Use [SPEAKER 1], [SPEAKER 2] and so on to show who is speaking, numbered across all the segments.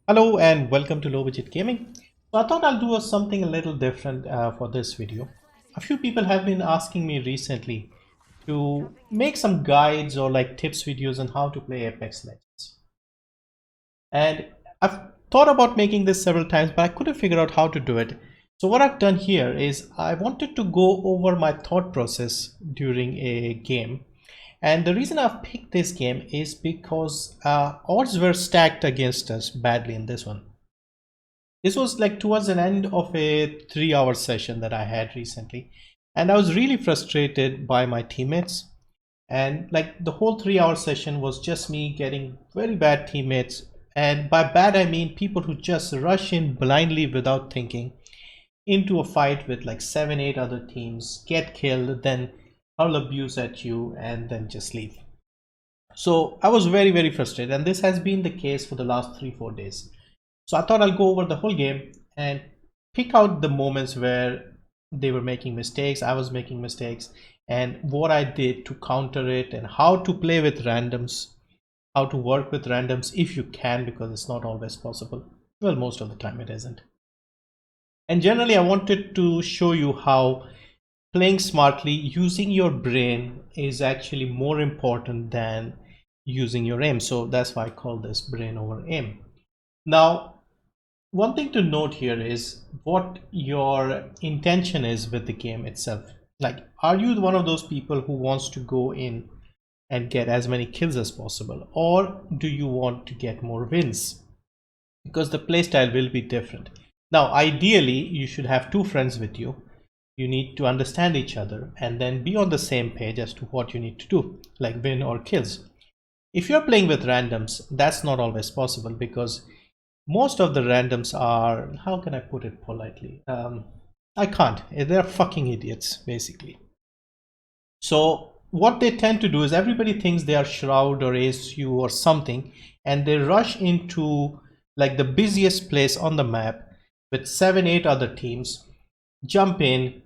[SPEAKER 1] Hello and welcome to Low Budget Gaming. So I thought I'll do something a little different for this video. A few people have been asking me recently to make some guides or like tips videos on how to play Apex Legends. And I've thought about making this several times, but I couldn't figure out how to do it. So what I've done here is I wanted to go over my thought process during a game. And the reason I've picked this game is because odds were stacked against us badly in this one. This was like towards an end of a 3-hour session that I had recently. And I was really frustrated by my teammates. And like the whole 3-hour session was just me getting very bad teammates. And by bad, I mean people who just rush in blindly without thinking into a fight with like 7-8 other teams, get killed, then hurl abuse at you and then just leave. So I was very frustrated, and this has been the case for the last 3-4 days. So I thought I'll go over the whole game and pick out the moments where they were making mistakes, I was making mistakes, and what I did to counter it, and how to play with randoms, how to work with randoms if you can, because it's not always possible. Well, most of the time it isn't. And generally I wanted to show you how playing smartly, using your brain is actually more important than using your aim. So that's why I call this brain over aim. Now, one thing to note here is what your intention is with the game itself. Like, are you one of those people who wants to go in and get as many kills as possible, or do you want to get more wins? Because the playstyle will be different. Now, ideally, you should have 2 friends with you. You need to understand each other and then be on the same page as to what you need to do, like win or kills. If you're playing with randoms, that's not always possible, because most of the randoms are, how can I put it politely? I can't. They're fucking idiots, basically. So what they tend to do is everybody thinks they are Shroud or ASU or something, and they rush into like the busiest place on the map with 7-8 other teams, jump in,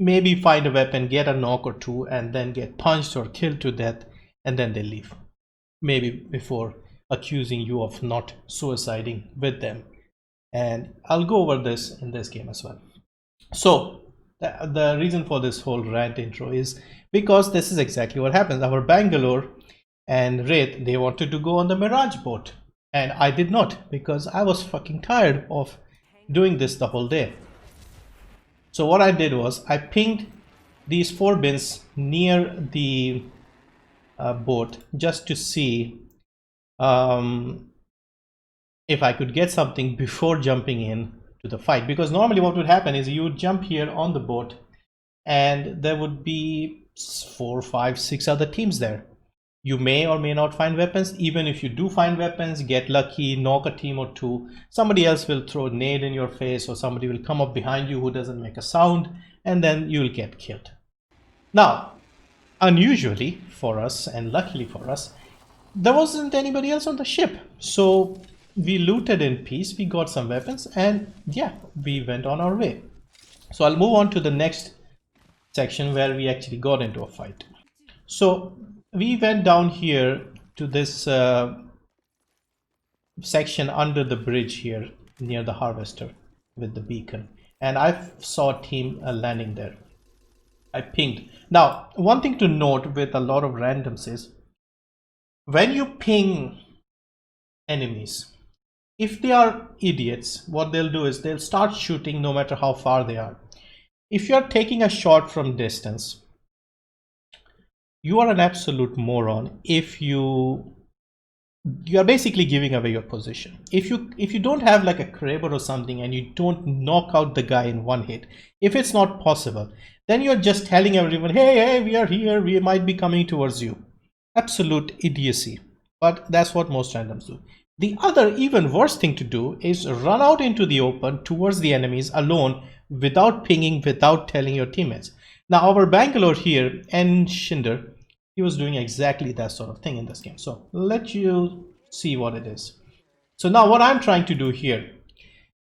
[SPEAKER 1] maybe find a weapon, get a knock or 2, and then get punched or killed to death, and then they leave, maybe before accusing you of not suiciding with them. And I'll go over this in this game as well. So the reason for this whole rant intro is because this is exactly what happens. Our Bangalore and Wraith, they wanted to go on the Mirage boat, and I did not, because I was fucking tired of doing this the whole day. So what I did was I pinged these 4 bins near the boat just to see if I could get something before jumping in to the fight. Because normally what would happen is you would jump here on the boat and there would be 4, 5, 6 other teams there. You may or may not find weapons. Even if you do find weapons, get lucky, knock a team or 2, somebody else will throw a nade in your face, or somebody will come up behind you who doesn't make a sound, and then you'll get killed. Now, unusually for us and luckily for us, there wasn't anybody else on the ship. So we looted in peace, we got some weapons, and yeah, we went on our way. So I'll move on to the next section where we actually got into a fight. So we went down here to this section under the bridge here near the harvester with the beacon, and I saw a team landing there. I pinged. Now, one thing to note with a lot of randoms is when you ping enemies, if they are idiots, what they'll do is they'll start shooting no matter how far they are. If you're taking a shot from distance, you are an absolute moron if you're basically giving away your position. If you don't have like a Kraber or something and you don't knock out the guy in 1 hit, if it's not possible, then you're just telling everyone, hey, we are here, we might be coming towards you. Absolute idiocy. But that's what most randoms do. The other even worse thing to do is run out into the open towards the enemies alone, without pinging, without telling your teammates. Now our Bangalore here, 𝐁𝐮𝐝𝐿, he was doing exactly that sort of thing in this game. So let you see what it is. So now what I'm trying to do here,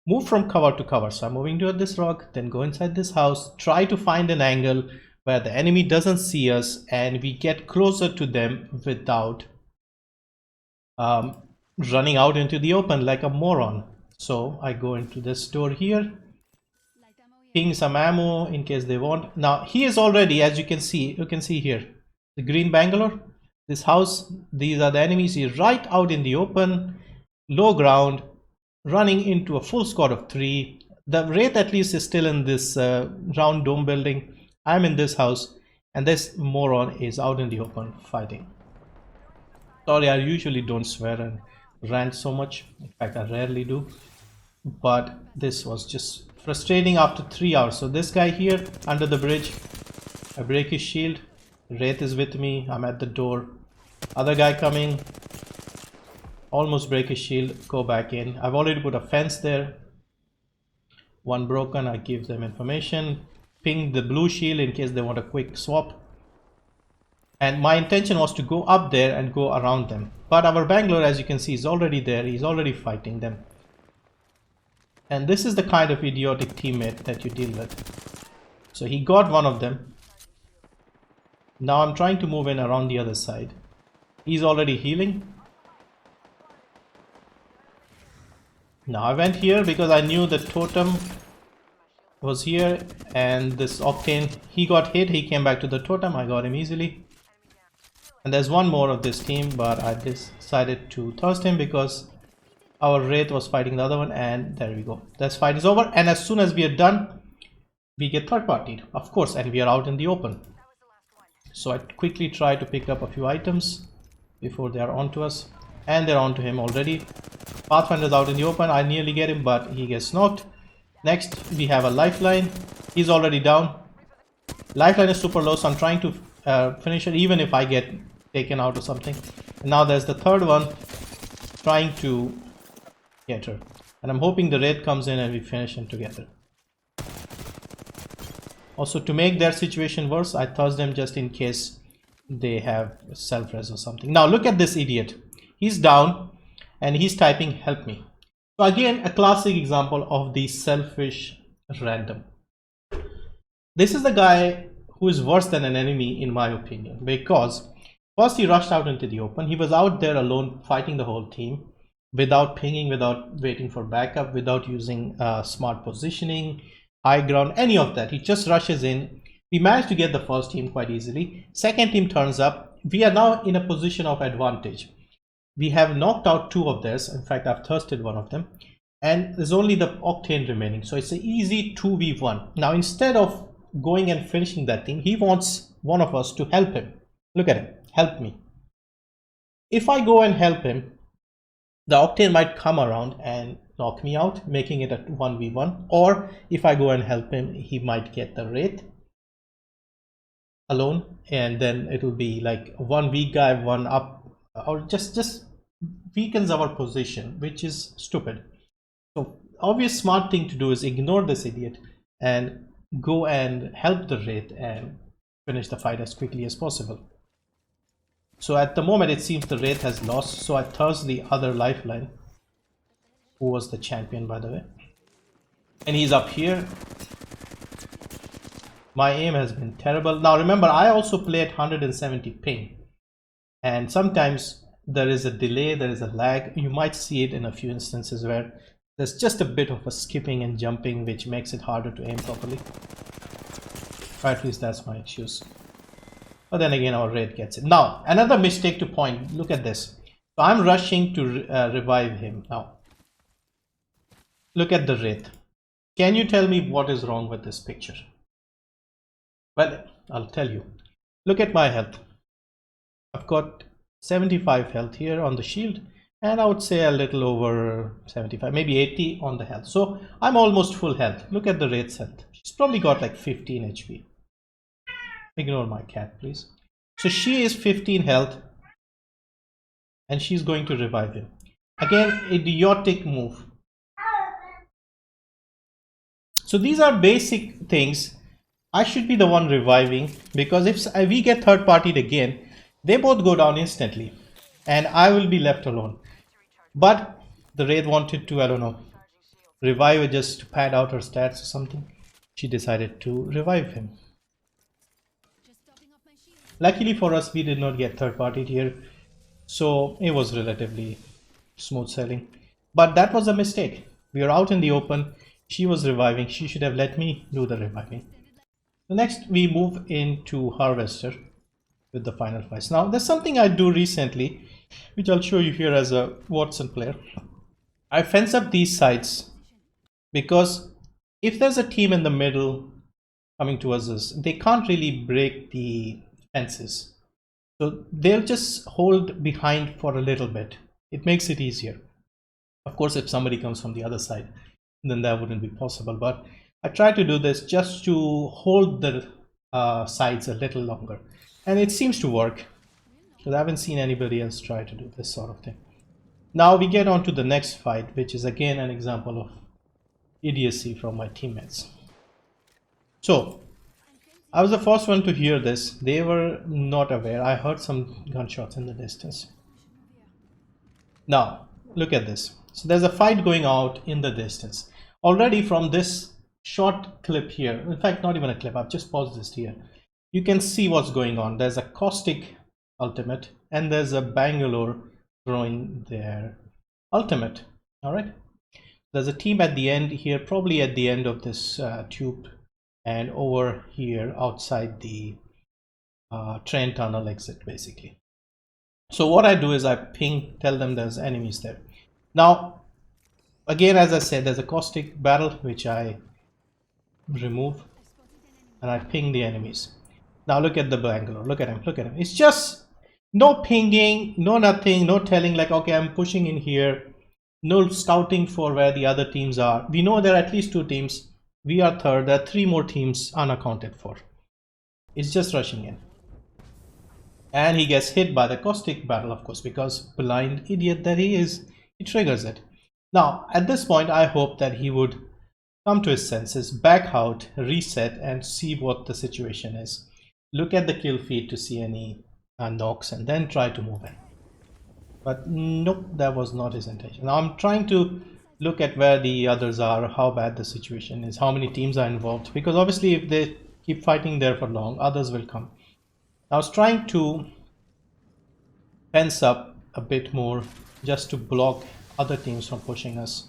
[SPEAKER 1] move from cover to cover. So I'm moving toward this rock, then go inside this house, try to find an angle where the enemy doesn't see us and we get closer to them without running out into the open like a moron. So I go into this door here, ping some ammo in case they want. Now he is already, as you can see here, the green Bangalore, this house, these are the enemies. He's right out in the open, low ground, running into a full squad of 3. The Wraith at least is still in this round dome building. I'm in this house, and this moron is out in the open fighting. Sorry, I usually don't swear and rant so much. In fact, I rarely do. But this was just frustrating after 3 hours. So this guy here under the bridge, I break his shield. Wraith is with me. I'm at the door. Other guy coming. Almost break his shield. Go back in. I've already put a fence there. One broken. I give them information. Ping the blue shield in case they want a quick swap. And my intention was to go up there and go around them. But our Bangalore, as you can see, is already there. He's already fighting them. And this is the kind of idiotic teammate that you deal with. So he got one of them. Now I'm trying to move in around the other side. He's already healing. Now I went here because I knew the totem was here, and this Octane, he got hit, he came back to the totem, I got him easily. And there's one more of this team, but I decided to thrust him because our Wraith was fighting the other one, and there we go. This fight is over, and as soon as we are done, we get third partied, of course, and we are out in the open. So I quickly try to pick up a few items before they are onto us, and they're onto him already. Pathfinder's out in the open. I nearly get him, but he gets knocked. Next, we have a lifeline. He's already down. Lifeline is super low, so I'm trying to finish it, even if I get taken out or something. And now there's the third one, trying to get her. And I'm hoping the Wraith comes in and we finish him together. Also, to make their situation worse, I tossed them just in case they have self-res or something. Now look at this idiot. He's down and he's typing help me. So again, a classic example of the selfish random. This is the guy who is worse than an enemy in my opinion, because first he rushed out into the open. He was out there alone fighting the whole team without pinging, without waiting for backup, without using smart positioning, high ground, any of that. He just rushes in. We managed to get the first team quite easily. Second team turns up. We are now in a position of advantage. We have knocked out 2 of theirs. In fact, I've thirsted one of them. And there's only the Octane remaining. So it's an easy 2v1. Now, instead of going and finishing that team, he wants one of us to help him. Look at him. Help me. If I go and help him, the Octane might come around and knock me out, making it a 1v1. Or if I go and help him, he might get the Wraith alone, and then it will be like one weak guy, one up, or just weakens our position, which is stupid. So obvious smart thing to do is ignore this idiot and go and help the Wraith and finish the fight as quickly as possible. So at the moment it seems the Wraith has lost, so I thrust the other lifeline, who was the champion by the way, and he's up here. My aim has been terrible. Now remember, I also play at 170 ping, and sometimes there is a delay, there is a lag. You might see it in a few instances where there's just a bit of a skipping and jumping which makes it harder to aim properly. Or at least that's my excuse. But then again, our Wraith gets it. Now another mistake to point, look at this. So I'm rushing to revive him. Now look at the Wraith. Can you tell me what is wrong with this picture? Well, I'll tell you. Look at my health. I've got 75 health here on the shield, and I would say a little over 75, maybe 80 on the health. So I'm almost full health. Look at the Wraith's health. She's probably got like 15 HP. Ignore my cat, please. So she is 15 health, and she's going to revive him. Again, idiotic move. So these are basic things. I should be the one reviving, because if we get third partied again, they both go down instantly and I will be left alone. But the Wraith wanted to, I don't know, revive her just to pad out her stats or something. She decided to revive him. Luckily for us, we did not get third partied here, so it was relatively Smooth sailing. But that was a mistake. We are out in the open. She was reviving. She should have let me do the reviving. The next we move into Harvester with the final fights. Now there's something I do recently, which I'll show you here as a Watson player. I fence up these sides because if there's a team in the middle coming towards us, they can't really break the fences. So they'll just hold behind for a little bit. It makes it easier. Of course, if somebody comes from the other side, then that wouldn't be possible. But I try to do this just to hold the sides a little longer. And it seems to work, because I haven't seen anybody else try to do this sort of thing. Now we get on to the next fight, which is again an example of idiocy from my teammates. So I was the first one to hear this. They were not aware. I heard some gunshots in the distance. Now look at this. So there's a fight going out in the distance. Already from this short clip here, in fact not even a clip, I've just paused this here, you can see what's going on. There's a 𝐁𝐮𝐽 ultimate and there's a Bangalore throwing their ultimate. All right, there's a team at the end here, probably at the end of this tube, and over here outside the train tunnel exit basically. So what I do is I ping, tell them there's enemies there. Now again, as I said, there's a 𝐁𝐮𝐽 barrel which I remove and I ping the enemies. Now look at the Bangalore, look at him, look at him. It's just no pinging, no nothing, no telling like, okay, I'm pushing in here, no scouting for where the other teams are. We know there are at least 2 teams, we are third, there are 3 more teams unaccounted for. It's just rushing in. And he gets hit by the 𝐁𝐮𝐽 barrel, of course, because blind idiot that he is, he triggers it. Now at this point I hope that he would come to his senses, back out, reset, and see what the situation is. Look at the kill feed to see any knocks and then try to move in. But nope, that was not his intention. Now I'm trying to look at where the others are, how bad the situation is, how many teams are involved, because obviously if they keep fighting there for long, others will come. I was trying to fence up a bit more just to block other teams from pushing us.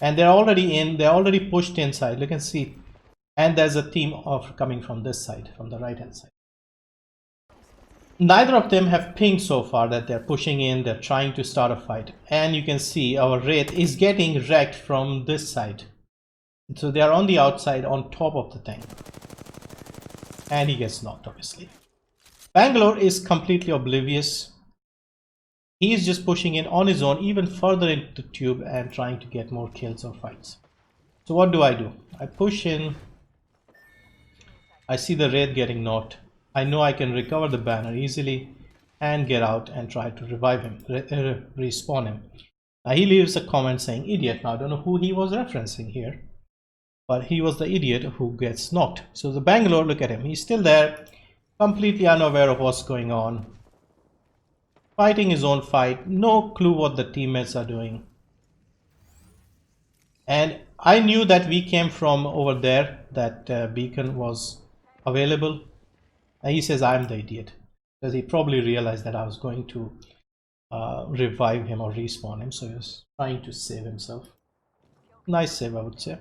[SPEAKER 1] And they're already in, they're already pushed inside, you can see. And there's a team of coming from this side, from the right hand side. Neither of them have pinged so far that they're pushing in, they're trying to start a fight. And you can see our Wraith is getting wrecked from this side. So they are on the outside, on top of the thing. And he gets knocked, obviously. Bangalore is completely oblivious. He is just pushing in on his own, even further into the tube and trying to get more kills or fights. So what do? I push in. I see the Wraith getting knocked. I know I can recover the banner easily and get out and try to revive him, respawn him. Now he leaves a comment saying idiot. Now I don't know who he was referencing here, but he was the idiot who gets knocked. So the Bangalore, look at him, he's still there, completely unaware of what's going on, fighting his own fight, no clue what the teammates are doing. And I knew that we came from over there, that beacon was available. And he says I'm the idiot, because he probably realized that I was going to revive him or respawn him, so he was trying to save himself. Nice save, I would say.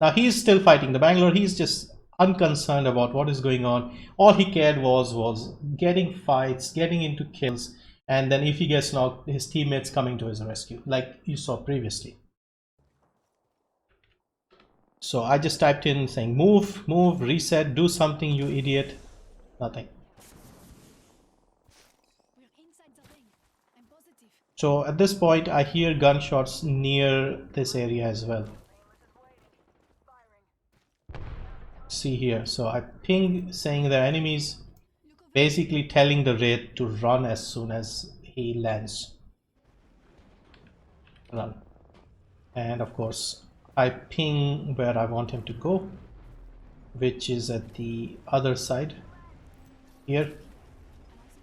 [SPEAKER 1] Now he's still fighting the Bangalore. He's just unconcerned about what is going on. All he cared was getting fights, getting into kills, and then if he gets knocked, his teammates coming to his rescue, like you saw previously. So I just typed in saying move, move, reset, do something, you idiot. Nothing. So at this point I hear gunshots near this area as well. See here, so I ping saying there are enemies, basically telling the Wraith to run as soon as he lands. Run. And of course I ping where I want him to go, which is at the other side. Here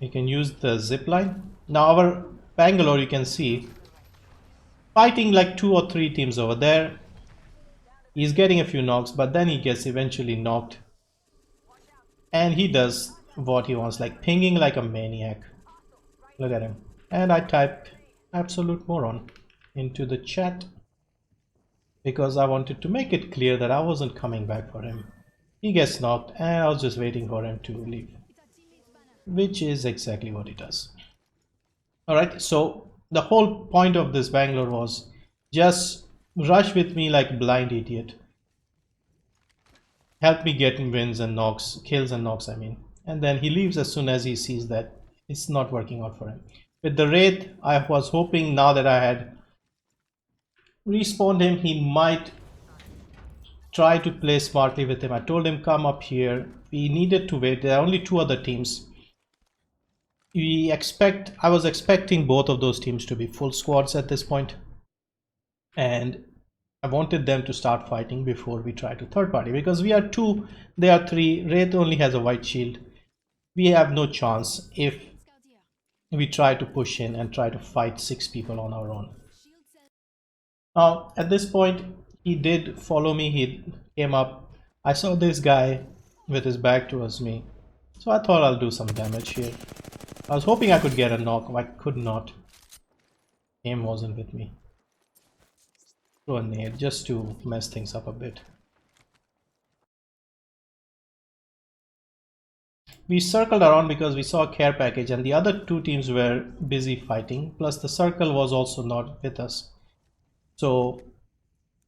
[SPEAKER 1] you can use the zip line. Now our Bangalore, you can see, fighting like 2 or 3 teams over there. He's getting a few knocks, but then he gets eventually knocked. And he does what he wants, like pinging like a maniac. Look at him. And I type absolute moron into the chat because I wanted to make it clear that I wasn't coming back for him. He gets knocked and I was just waiting for him to leave, which is exactly what he does. Alright, so the whole point of this Bangalore was just rush with me like a blind idiot. Help me get wins and knocks, kills and knocks, I mean. And then he leaves as soon as he sees that it's not working out for him. With the Wraith, I was hoping now that I had respawned him, he might try to play smartly with him. I told him come up here. We needed to wait. There are only two other teams. I was expecting both of those teams to be full squads at this point. And I wanted them to start fighting before we try to third party, because we are two, they are three. Wraith only has a white shield. We have no chance if we try to push in and try to fight 6 people on our own. Now at this point he did follow me. He came up. I saw this guy with his back towards me, so I thought I'll do some damage here. I was hoping I could get a knock. I could not. Aim wasn't with me. Throw a nade just to mess things up a bit. We circled around because we saw a care package and the other two teams were busy fighting, plus the circle was also not with us. So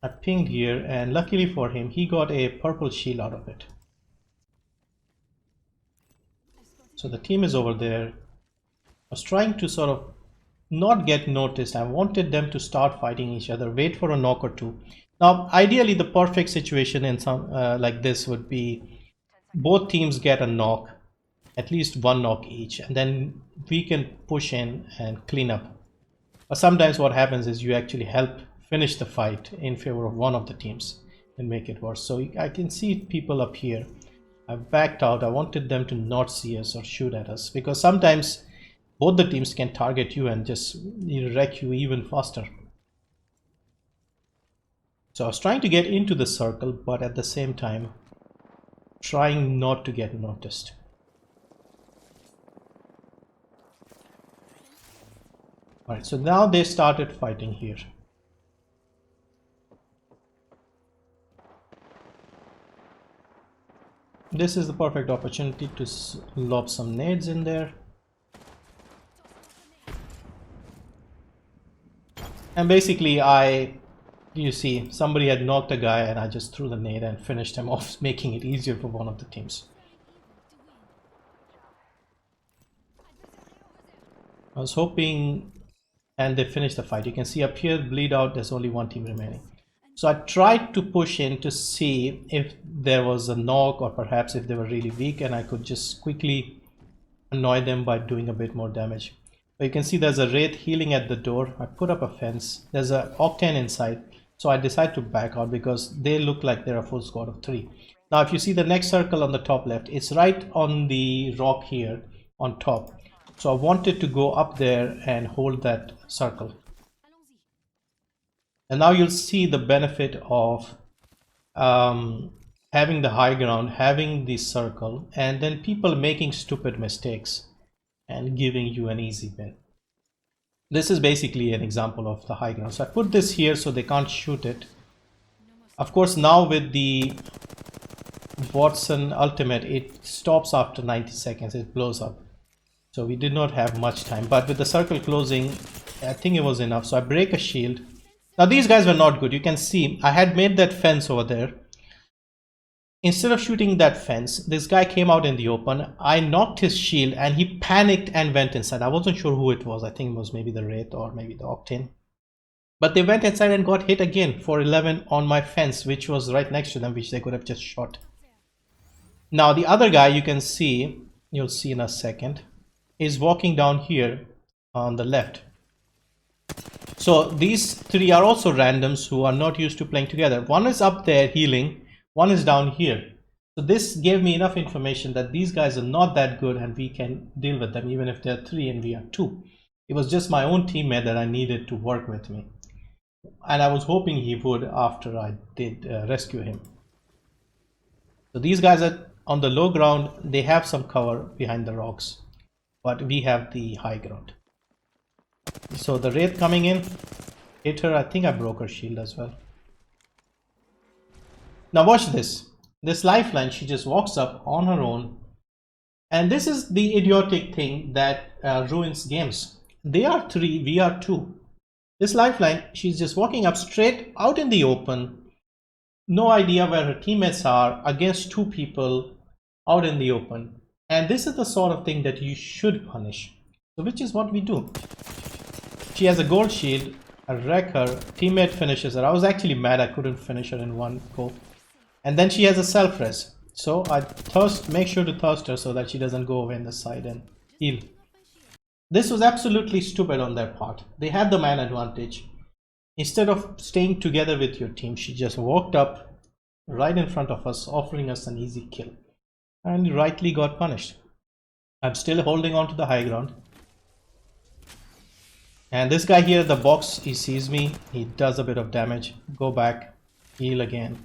[SPEAKER 1] I pinged here and luckily for him he got a purple shield out of it. So the team is over there. I was trying to sort of not get noticed. I wanted them to start fighting each other, wait for a knock or two. Now ideally the perfect situation in some like this would be both teams get a knock, at least one knock each, and then we can push in and clean up. But sometimes what happens is you actually help finish the fight in favor of one of the teams and make it worse. So I can see people up here. I backed out. I wanted them to not see us or shoot at us, because sometimes both the teams can target you and just wreck you even faster. So I was trying to get into the circle, but at the same time trying not to get noticed. Alright, so now they started fighting here. This is the perfect opportunity to lob some nades in there. And basically you see, somebody had knocked a guy and I just threw the nade and finished him off, making it easier for one of the teams. I was hoping, and they finished the fight. You can see up here, bleed out, there's only one team remaining. So I tried to push in to see if there was a knock or perhaps if they were really weak and I could just quickly annoy them by doing a bit more damage. But you can see there's a Wraith healing at the door. I put up a fence. There's a Octane inside. So I decided to back out because they look like they're a full squad of 3. Now if you see the next circle on the top left, it's right on the rock here on top. So I wanted to go up there and hold that circle. And now you'll see the benefit of having the high ground, having the circle, and then people making stupid mistakes and giving you an easy win. This is basically an example of the high ground. So I put this here so they can't shoot it. Of course, now with the Watson ultimate, it stops after 90 seconds. It blows up. So we did not have much time. But with the circle closing, I think it was enough. So I break a shield. Now these guys were not good. You can see I had made that fence over there. Instead of shooting that fence, this guy came out in the open. I knocked his shield and he panicked and went inside. I wasn't sure who it was. I think it was maybe the Wraith or maybe the Octane. But they went inside and got hit again for 11 on my fence, which was right next to them, which they could have just shot. Now the other guy, you can see, you'll see in a second, is walking down here on the left. So these 3 are also randoms who are not used to playing together. One is up there healing. One is down here. So this gave me enough information that these guys are not that good and we can deal with them even if they're 3 and we are 2. It was just my own teammate that I needed to work with me. And I was hoping he would after I did rescue him. So these guys are on the low ground. They have some cover behind the rocks. But we have the high ground. So the Wraith coming in, hit her. I think I broke her shield as well. Now watch this. This lifeline, she just walks up on her own. And this is the idiotic thing that ruins games. They are 3, we are 2. This lifeline, she's just walking up straight out in the open. No idea where her teammates are, against 2 people out in the open. And this is the sort of thing that you should punish. So which is what we do. She has a gold shield. I wreck her. Teammate finishes her. I was actually mad I couldn't finish her in one go. And then she has a self-res. So I make sure to thirst her so that she doesn't go away in the side and heal. This was absolutely stupid on their part. They had the man advantage. Instead of staying together with your team, she just walked up right in front of us, offering us an easy kill. And rightly got punished. I'm still holding on to the high ground. And this guy here at the box, he sees me. He does a bit of damage. Go back. Heal again.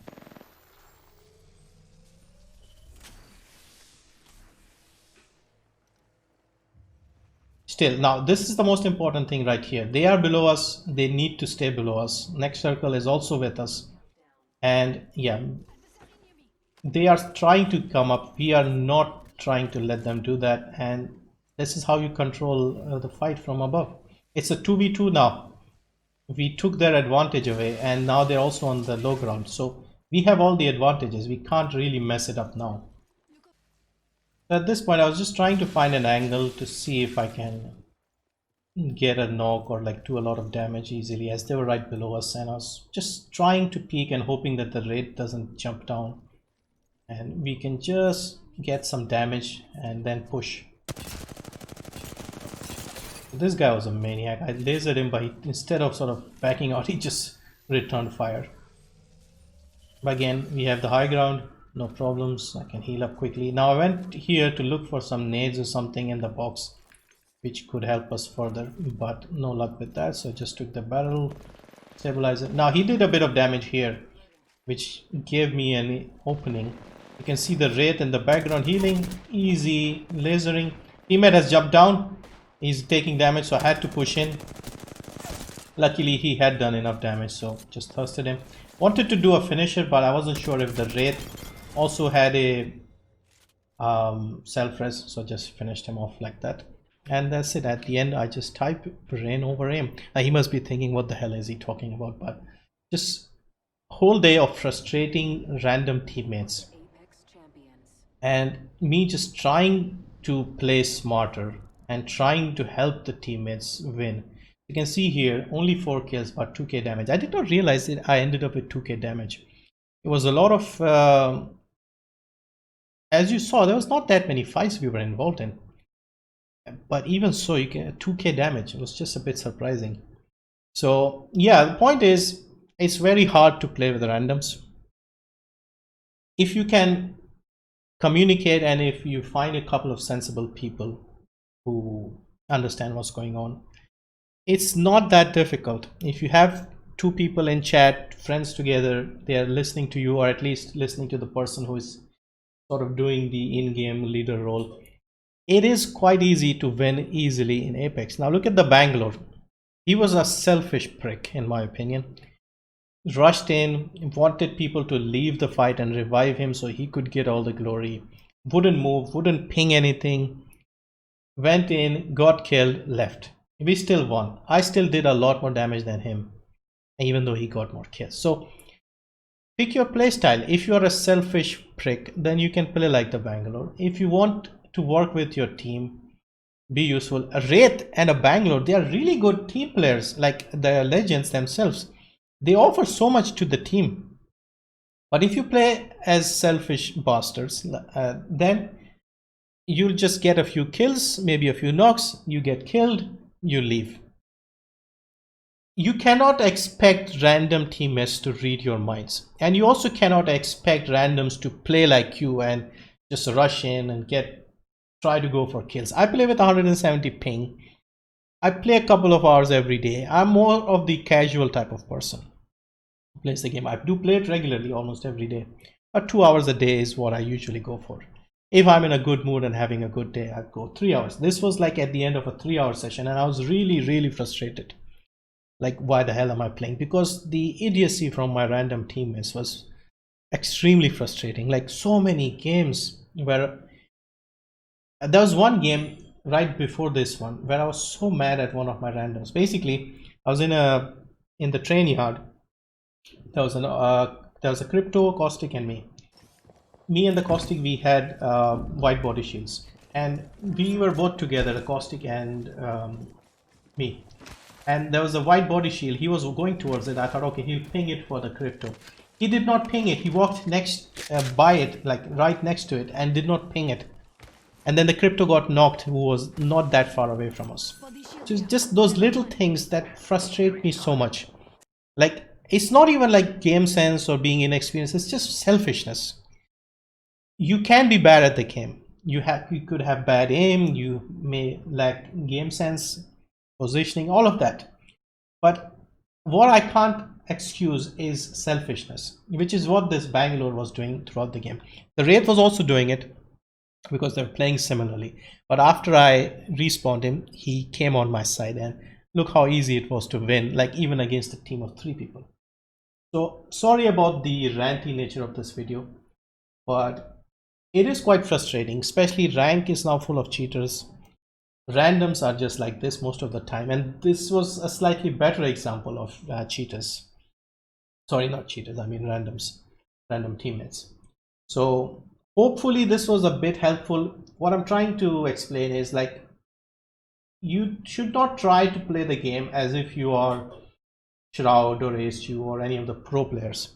[SPEAKER 1] Still, now this is the most important thing right here. They are below us. They need to stay below us. Next circle is also with us. And yeah, they are trying to come up. We are not trying to let them do that. And this is how you control the fight from above. It's a 2v2 now. We took their advantage away and now they're also on the low ground. So we have all the advantages. We can't really mess it up now. At this point, I was just trying to find an angle to see if I can get a knock or like do a lot of damage easily, as they were right below us, and I was just trying to peek and hoping that the Wraith doesn't jump down and we can just get some damage and then push. This guy was a maniac. I lasered him, but instead of sort of backing out, he just returned fire. But again, we have the high ground. No problems. I can heal up quickly. Now I went here to look for some nades or something in the box which could help us further, but no luck with that, so I just took the barrel stabilizer. Now he did a bit of damage here which gave me an opening. You can see the Wraith in the background healing. Easy lasering. Teammate has jumped down. He's taking damage, so I had to push in. Luckily he had done enough damage, so just thirsted him. Wanted to do a finisher, but I wasn't sure if the Wraith also had a self-res, so just finished him off like that. And that's it. At the end, I just type rain over aim. Now he must be thinking, what the hell is he talking about? But just whole day of frustrating random teammates and me just trying to play smarter and trying to help the teammates win. You can see here only 4 kills but 2k damage. I did not realize that I ended up with 2k damage. It was a lot of as you saw, there was not that many fights we were involved in, but even so you get 2k damage. It was just a bit surprising. So yeah, the point is it's very hard to play with randoms. If you can communicate and if you find a couple of sensible people who understand what's going on, it's not that difficult. If you have 2 people in chat, friends together, they are listening to you, or at least listening to the person who is sort of doing the in-game leader role, it is quite easy to win easily in Apex. Now look at the Bangalore. He was a selfish prick in my opinion. Rushed in, wanted people to leave the fight and revive him so he could get all the glory. Wouldn't move, wouldn't ping anything. Went in, got killed, left. We still won. I still did a lot more damage than him, even though he got more kills. So pick your playstyle. If you are a selfish prick, then you can play like the Bangalore. If you want to work with your team, be useful. A Wraith and a Bangalore, they are really good team players, like the legends themselves. They offer so much to the team. But if you play as selfish bastards, then you'll just get a few kills, maybe a few knocks, you get killed, you leave. You cannot expect random teammates to read your minds, and you also cannot expect randoms to play like you and just rush in and try to go for kills. I play with 170 ping. I play a couple of hours every day. I'm more of the casual type of person who plays the game. I do play it regularly, almost every day, but 2 hours a day is what I usually go for. if I'm in a good mood and having a good day, I'd go 3 hours. This was like at the end of a 3-hour session, and I was really frustrated. Like, why the hell am I playing? Because the idiocy from my random teammates was extremely frustrating. Like, so many games where there was one game right before this one where I was so mad at one of my randoms. Basically, I was in the train yard. There was a crypto, Caustic, and me. Me and the Caustic, we had white body shields, and we were both together, the Caustic and me. And there was a white body shield. He was going towards it. I thought, okay, he'll ping it for the crypto. He did not ping it. He walked next by it, like right next to it, and did not ping it. And then the crypto got knocked, who was not that far away from us. Just those little things that frustrate me so much. Like, it's not even like game sense or being inexperienced. It's just selfishness. You can be bad at the game. You could have bad aim. You may lack game sense, positioning, all of that. But what I can't excuse is selfishness, which is what this Bangalore was doing throughout the game. The Wraith was also doing it because they're playing similarly. But after I respawned him, he came on my side, and look how easy it was to win, like even against a team of 3 people. So sorry about the ranty nature of this video, but it is quite frustrating, especially rank is now full of cheaters. Randoms are just like this most of the time, and this was a slightly better example of cheaters. Sorry, not cheaters, I mean randoms, random teammates. So hopefully this was a bit helpful. What I'm trying to explain is, like, you should not try to play the game as if you are Shroud or 𝐁𝐮𝐲 or any of the pro players.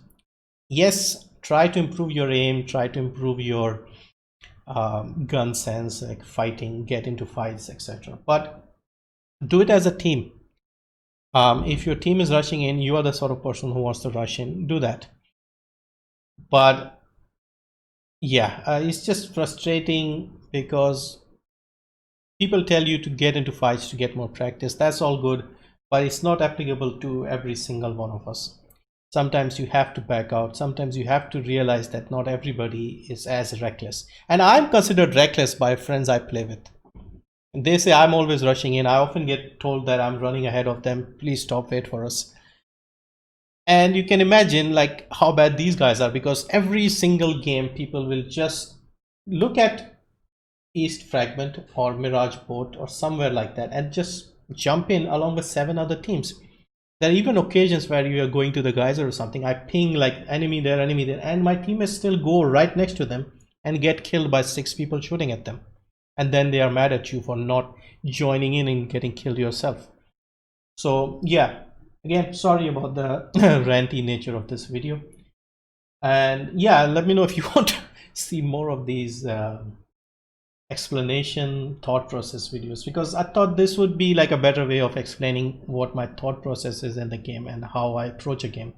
[SPEAKER 1] Yes, try to improve your aim, try to improve your gun sense, like fighting, get into fights, etc. But do it as a team. If your team is rushing in, you are the sort of person who wants to rush in, do that. But yeah, it's just frustrating because people tell you to get into fights to get more practice. That's all good, but it's not applicable to every single one of us. Sometimes you have to back out. Sometimes you have to realize that not everybody is as reckless. And I'm considered reckless by friends I play with. They say I'm always rushing in. I often get told that I'm running ahead of them. Please stop, wait for us. And you can imagine like how bad these guys are, because every single game people will just look at East Fragment or Mirage Boat or somewhere like that and just jump in along with 7 other teams. There are even occasions where you are going to the geyser or something. I ping like enemy there, and my teammates still go right next to them and get killed by 6 people shooting at them. And then they are mad at you for not joining in and getting killed yourself. So yeah, again, sorry about the ranty nature of this video. And yeah, let me know if you want to see more of these explanation thought process videos, because I thought this would be like a better way of explaining what my thought process is in the game and how I approach a game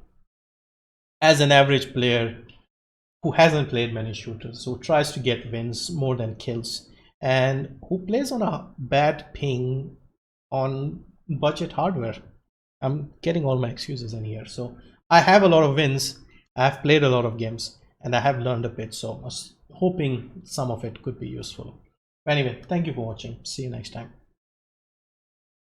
[SPEAKER 1] as an average player who hasn't played many shooters, who tries to get wins more than kills, and who plays on a bad ping on budget hardware. I'm getting all my excuses in here. So I have a lot of wins, I've played a lot of games, and I have learned a bit, so I was hoping some of it could be useful. Anyway, thank you for watching. See you next time.